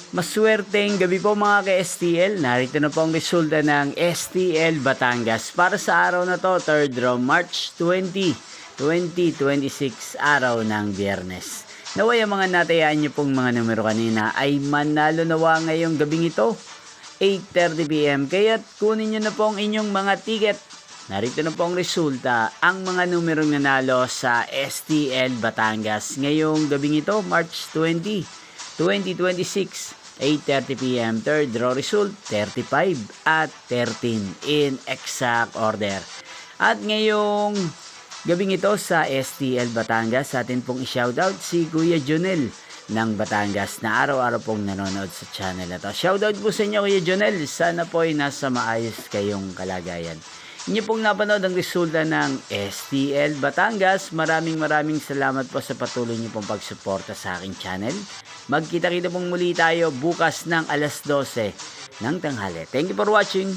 Maswerteng gabi po mga ka-STL. Narito na po ang resulta ng STL Batangas para sa araw na to, 3rd row, March 20, 2026, araw ng Biyernes. Naway ang mga natayaan niyo pong mga numero kanina ay manalo nawa ngayong gabing ito, 8:30 PM. Kaya't kunin niyo na po ang inyong mga ticket. Narito na po ang resulta, ang mga numerong nanalo sa STL Batangas ngayong gabing ito, March 20, 2026, 8:30 PM. Third row result, 35 at 13 in exact order. At ngayong gabing ito sa STL Batangas, atin pong i-shoutout si Kuya Jonel ng Batangas na araw-araw pong nanonood sa channel na to. Shoutout po sa inyo Kuya Jonel, sana po ay nasa maayos kayong kalagayan. Inyo pong napanood ang resulta ng STL Batangas. Maraming salamat po sa patuloy niyo pong pagsuporta sa aking channel. Magkita-kita pong muli tayo bukas ng alas 12 ng tanghali. Thank you for watching.